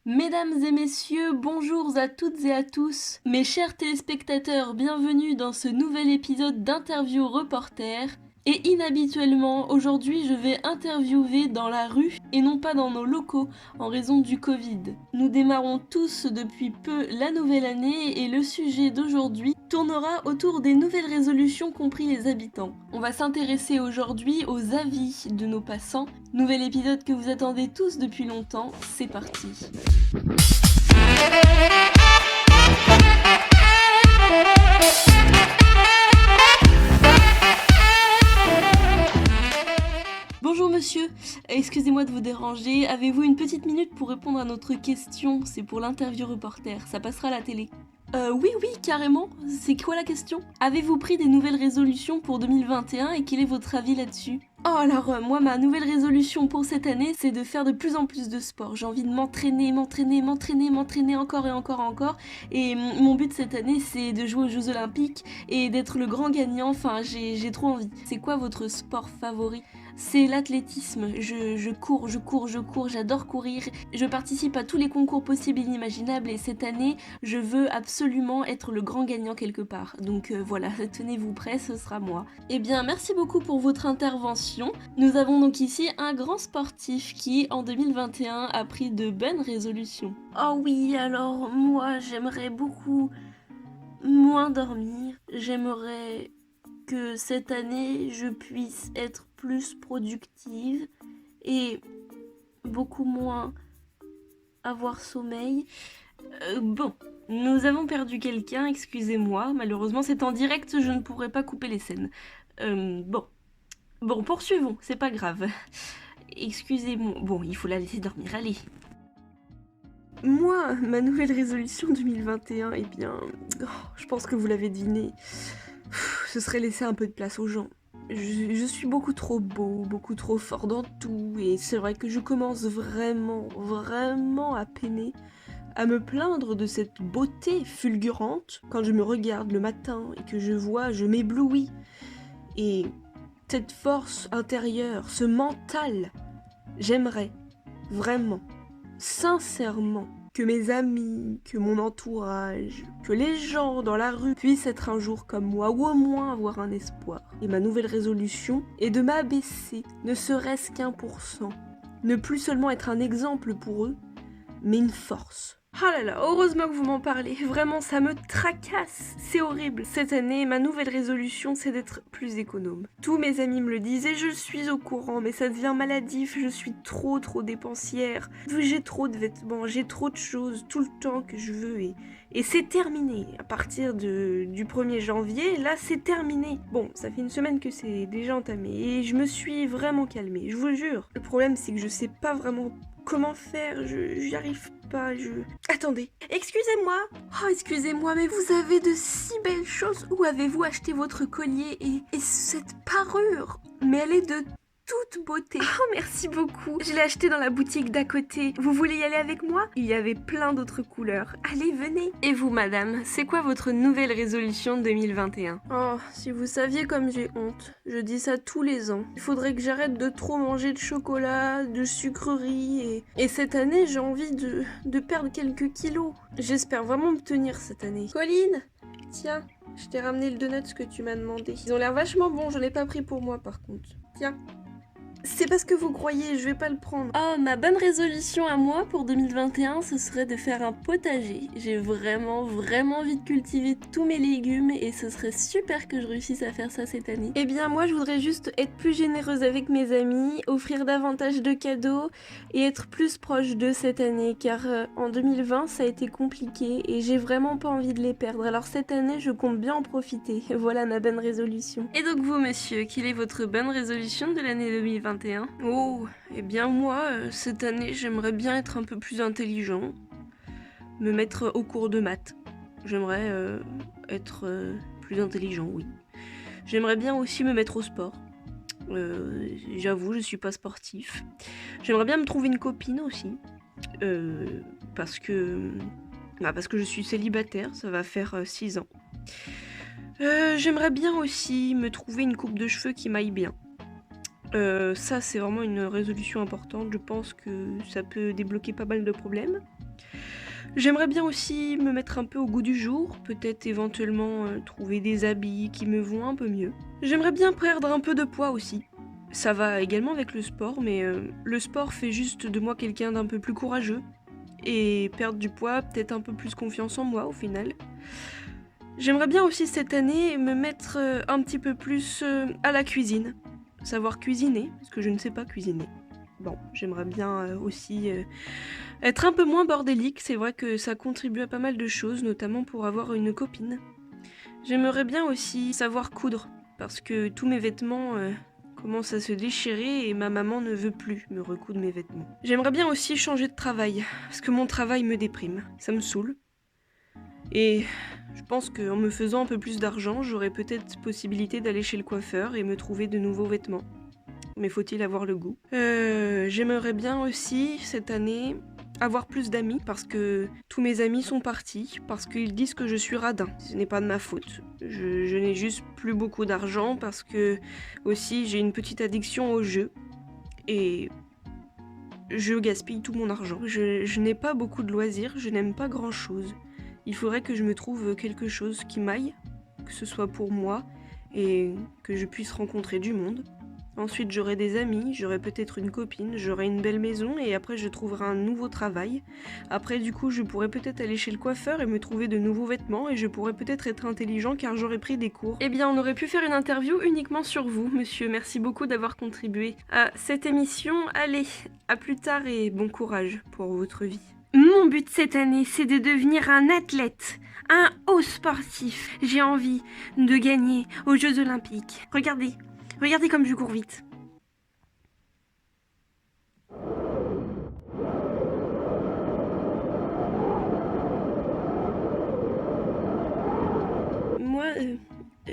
Mesdames et messieurs, bonjour à toutes et à tous. Mes chers téléspectateurs, bienvenue dans ce nouvel épisode d'Interview Reporter. Et inhabituellement, aujourd'hui je vais interviewer dans la rue et non pas dans nos locaux en raison du Covid. Nous démarrons tous depuis peu la nouvelle année et le sujet d'aujourd'hui tournera autour des nouvelles résolutions compris les habitants. On va s'intéresser aujourd'hui aux avis de nos passants. Nouvel épisode que vous attendez tous depuis longtemps, c'est parti. Bonjour monsieur, excusez-moi de vous déranger, avez-vous une petite minute pour répondre à notre question? C'est pour l'interview reporter, ça passera à la télé. Oui, carrément. C'est quoi la question? Avez-vous pris des nouvelles résolutions pour 2021 et quel est votre avis là-dessus? Oh alors, moi, ma nouvelle résolution pour cette année, c'est de faire de plus en plus de sport. J'ai envie de m'entraîner encore et encore. Et mon but cette année, c'est de jouer aux Jeux Olympiques et d'être le grand gagnant. Enfin, j'ai trop envie. C'est quoi votre sport favori? C'est l'athlétisme. Je cours, j'adore courir. Je participe à tous les concours possibles et inimaginables et cette année, je veux absolument être le grand gagnant quelque part. Donc voilà, tenez-vous prêts, ce sera moi. Eh bien, merci beaucoup pour votre intervention. Nous avons donc ici un grand sportif qui, en 2021, a pris de bonnes résolutions. Oh oui, alors moi, j'aimerais beaucoup moins dormir. J'aimerais que cette année, je puisse être plus productive et beaucoup moins avoir sommeil. Bon, nous avons perdu quelqu'un, excusez-moi. Malheureusement, c'est en direct, je ne pourrai pas couper les scènes. Bon, poursuivons, c'est pas grave. Excusez-moi. Bon, il faut la laisser dormir, allez. Moi, ma nouvelle résolution 2021, eh bien, je pense que vous l'avez deviné, ce serait laisser un peu de place aux gens. Je suis beaucoup trop beau, beaucoup trop fort dans tout, et c'est vrai que je commence vraiment à peiner, à me plaindre de cette beauté fulgurante. Quand je me regarde le matin et que je m'éblouis. Et cette force intérieure, ce mental, j'aimerais vraiment, sincèrement, que mes amis, que mon entourage, que les gens dans la rue puissent être un jour comme moi, ou au moins avoir un espoir. Et ma nouvelle résolution est de m'abaisser, ne serait-ce qu'1%. Ne plus seulement être un exemple pour eux, mais une force. Oh là là, heureusement que vous m'en parlez, vraiment ça me tracasse, c'est horrible. Cette année, ma nouvelle résolution, c'est d'être plus économe. Tous mes amis me le disent et je suis au courant, mais ça devient maladif, je suis trop dépensière. J'ai trop de vêtements, j'ai trop de choses tout le temps que je veux et c'est terminé. À partir du 1er janvier, là c'est terminé. Bon, ça fait une semaine que c'est déjà entamé et je me suis vraiment calmée, je vous jure. Le problème c'est que je sais pas vraiment comment faire, j'y arrive pas, Attendez, excusez-moi. Oh, excusez-moi, mais vous avez de si belles choses. Où avez-vous acheté votre collier et cette parure? Mais elle est de toute beauté. Oh, merci beaucoup. Je l'ai acheté dans la boutique d'à côté. Vous voulez y aller avec moi? Il y avait plein d'autres couleurs. Allez, venez. Et vous, madame, c'est quoi votre nouvelle résolution de 2021? Oh, si vous saviez comme j'ai honte. Je dis ça tous les ans. Il faudrait que j'arrête de trop manger de chocolat, de sucreries et cette année, j'ai envie de perdre quelques kilos. J'espère vraiment me tenir cette année. Colline, tiens, je t'ai ramené le donut que tu m'as demandé. Ils ont l'air vachement bons, je l'ai pas pris pour moi par contre. Tiens. C'est parce que vous croyez, je vais pas le prendre. Oh, ma bonne résolution à moi pour 2021, ce serait de faire un potager. J'ai vraiment envie de cultiver tous mes légumes et ce serait super que je réussisse à faire ça cette année. Eh bien, moi, je voudrais juste être plus généreuse avec mes amis, offrir davantage de cadeaux et être plus proche d'eux cette année, car en 2020, ça a été compliqué et j'ai vraiment pas envie de les perdre. Alors cette année, je compte bien en profiter. Voilà ma bonne résolution. Et donc vous, monsieur, quelle est votre bonne résolution de l'année 2021? Oh, eh bien moi, cette année, j'aimerais bien être un peu plus intelligent, me mettre au cours de maths. J'aimerais être plus intelligent, oui. J'aimerais bien aussi me mettre au sport. J'avoue, je suis pas sportif. J'aimerais bien me trouver une copine aussi, parce que je suis célibataire, ça va faire 6 ans. J'aimerais bien aussi me trouver une coupe de cheveux qui m'aille bien. Ça, c'est vraiment une résolution importante. Je pense que ça peut débloquer pas mal de problèmes. J'aimerais bien aussi me mettre un peu au goût du jour, peut-être éventuellement trouver des habits qui me vont un peu mieux. J'aimerais bien perdre un peu de poids aussi. Ça va également avec le sport, mais le sport fait juste de moi quelqu'un d'un peu plus courageux. Et perdre du poids, peut-être un peu plus confiance en moi au final. J'aimerais bien aussi cette année me mettre un petit peu plus à la cuisine. Savoir cuisiner, parce que je ne sais pas cuisiner. Bon, j'aimerais bien aussi être un peu moins bordélique, c'est vrai que ça contribue à pas mal de choses, notamment pour avoir une copine. J'aimerais bien aussi savoir coudre, parce que tous mes vêtements commencent à se déchirer et ma maman ne veut plus me recoudre mes vêtements. J'aimerais bien aussi changer de travail, parce que mon travail me déprime, ça me saoule. Et je pense qu'en me faisant un peu plus d'argent, j'aurais peut-être possibilité d'aller chez le coiffeur et me trouver de nouveaux vêtements. Mais faut-il avoir le goût ? J'aimerais bien aussi, cette année, avoir plus d'amis, parce que tous mes amis sont partis, parce qu'ils disent que je suis radin. Ce n'est pas de ma faute. Je n'ai juste plus beaucoup d'argent, parce que aussi j'ai une petite addiction au jeu. Et je gaspille tout mon argent. Je n'ai pas beaucoup de loisirs, je n'aime pas grand-chose. Il faudrait que je me trouve quelque chose qui m'aille, que ce soit pour moi, et que je puisse rencontrer du monde. Ensuite, j'aurai des amis, j'aurai peut-être une copine, j'aurai une belle maison et après je trouverai un nouveau travail. Après, du coup, je pourrais peut-être aller chez le coiffeur et me trouver de nouveaux vêtements et je pourrais peut-être être intelligent car j'aurais pris des cours. Eh bien, on aurait pu faire une interview uniquement sur vous, monsieur. Merci beaucoup d'avoir contribué à cette émission. Allez, à plus tard et bon courage pour votre vie. Mon but cette année, c'est de devenir un athlète, un haut sportif. J'ai envie de gagner aux Jeux Olympiques. Regardez comme je cours vite. Moi,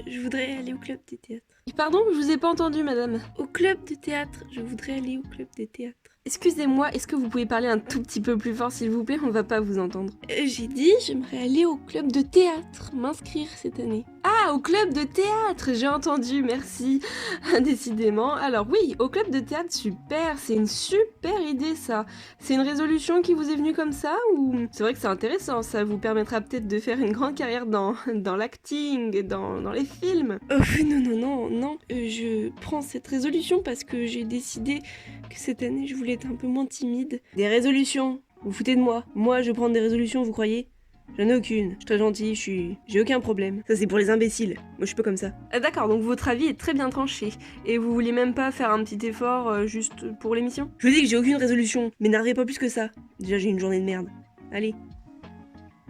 je voudrais aller au club de théâtre. Pardon, je vous ai pas entendu, madame. Au club de théâtre. Je voudrais aller au club de théâtre. Excusez-moi, est-ce que vous pouvez parler un tout petit peu plus fort, s'il vous plaît? On va pas vous entendre. J'ai dit, j'aimerais aller au club de théâtre, m'inscrire cette année. Ah, au club de théâtre, j'ai entendu, merci. Décidément. Alors oui, au club de théâtre, super, c'est une super idée ça. C'est une résolution qui vous est venue comme ça ou... C'est vrai que c'est intéressant, ça vous permettra peut-être de faire une grande carrière dans l'acting, dans les films. Non. Je prends cette résolution parce que j'ai décidé que cette année je voulais être un peu moins timide. Des résolutions? Vous foutez de moi? Moi je prends des résolutions, vous croyez? J'en ai aucune, je suis très gentille, j'ai aucun problème. Ça c'est pour les imbéciles, moi je suis pas comme ça. D'accord, donc votre avis est très bien tranché. Et vous voulez même pas faire un petit effort juste pour l'émission? Je vous dis que j'ai aucune résolution, m'énervez pas plus que ça. Déjà j'ai une journée de merde. Allez.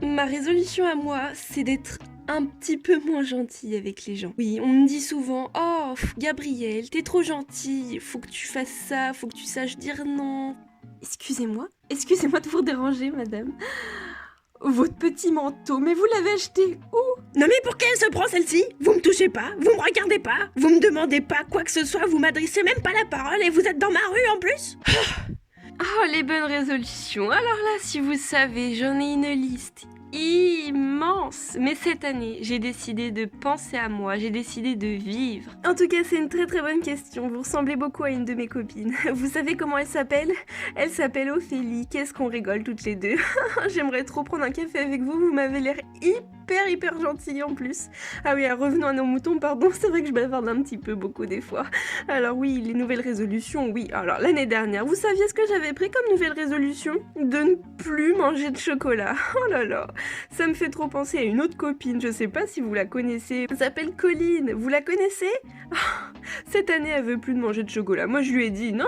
Ma résolution à moi, c'est d'être un petit peu moins gentille avec les gens. Oui, on me dit souvent « Oh, Gabrielle, t'es trop gentille, faut que tu fasses ça, faut que tu saches dire non. » Excusez-moi de vous déranger, madame. Votre petit manteau, mais vous l'avez acheté où? Non mais pour qu'elle se prend celle-ci? Vous me touchez pas, vous me regardez pas, vous me demandez pas quoi que ce soit, vous m'adressez même pas la parole et vous êtes dans ma rue en plus? Oh, les bonnes résolutions. Alors là, si vous savez, j'en ai une liste immense. Mais cette année, j'ai décidé de penser à moi, j'ai décidé de vivre. En tout cas, c'est une très très bonne question. Vous ressemblez beaucoup à une de mes copines. Vous savez comment elle s'appelle? Elle s'appelle Ophélie. Qu'est-ce qu'on rigole toutes les deux. J'aimerais trop prendre un café avec vous, vous m'avez l'air hyper gentille en plus. Ah oui, revenons à nos moutons, pardon, c'est vrai que je bavarde un petit peu beaucoup des fois. Alors oui, les nouvelles résolutions, oui. Alors l'année dernière, vous saviez ce que j'avais pris comme nouvelle résolution? De ne plus manger de chocolat. Oh là là, ça me fait trop penser à une autre copine, je sais pas si vous la connaissez. Elle s'appelle Colline, vous la connaissez? Cette année, elle veut plus de manger de chocolat. Moi, je lui ai dit, non,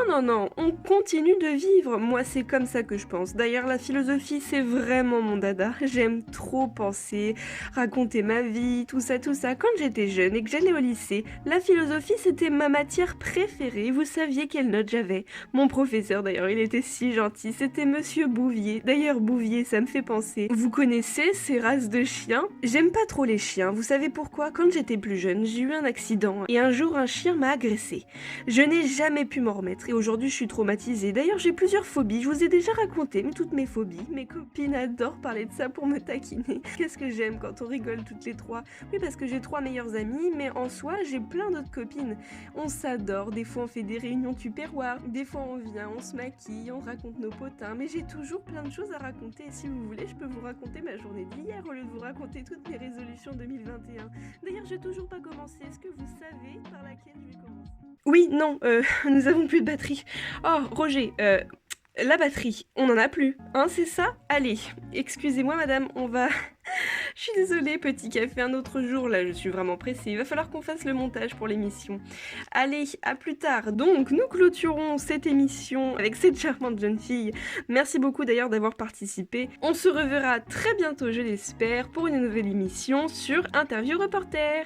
on continue de vivre. Moi, c'est comme ça que je pense. D'ailleurs, la philosophie, c'est vraiment mon dada. J'aime trop penser, raconter ma vie, tout ça. Quand j'étais jeune et que j'allais au lycée, la philosophie, c'était ma matière préférée. Vous saviez quelle note j'avais? Mon professeur, d'ailleurs, il était si gentil. C'était Monsieur Bouvier. D'ailleurs, Bouvier, ça me fait penser. Vous connaissez ces races de chiens? J'aime pas trop les chiens. Vous savez pourquoi? Quand j'étais plus jeune, j'ai eu un accident. Et un jour, un chien m'a agressée. Je n'ai jamais pu m'en remettre. Et aujourd'hui, je suis traumatisée. D'ailleurs, j'ai plusieurs phobies. Je vous ai déjà raconté toutes mes phobies. Mes copines adorent parler de ça pour me taquiner. Qu'est-ce que j'aime quand on rigole toutes les trois. Oui, parce que j'ai 3 meilleures amies, mais en soi, j'ai plein d'autres copines. On s'adore, des fois on fait des réunions tupperware, des fois on vient, on se maquille, on raconte nos potins, mais j'ai toujours plein de choses à raconter. Et si vous voulez, je peux vous raconter ma journée d'hier au lieu de vous raconter toutes mes résolutions 2021. D'ailleurs, j'ai toujours pas commencé. Est-ce que vous savez par laquelle je vais commencer? Oui, non, nous avons plus de batterie. Oh, Roger, la batterie, on en a plus, hein, c'est ça? Allez, excusez-moi madame, on va... Je suis désolée, petit café un autre jour, là je suis vraiment pressée, il va falloir qu'on fasse le montage pour l'émission. Allez, à plus tard. Donc, nous clôturons cette émission avec cette charmante jeune fille. Merci beaucoup d'ailleurs d'avoir participé. On se reverra très bientôt, je l'espère, pour une nouvelle émission sur Interview Reporter.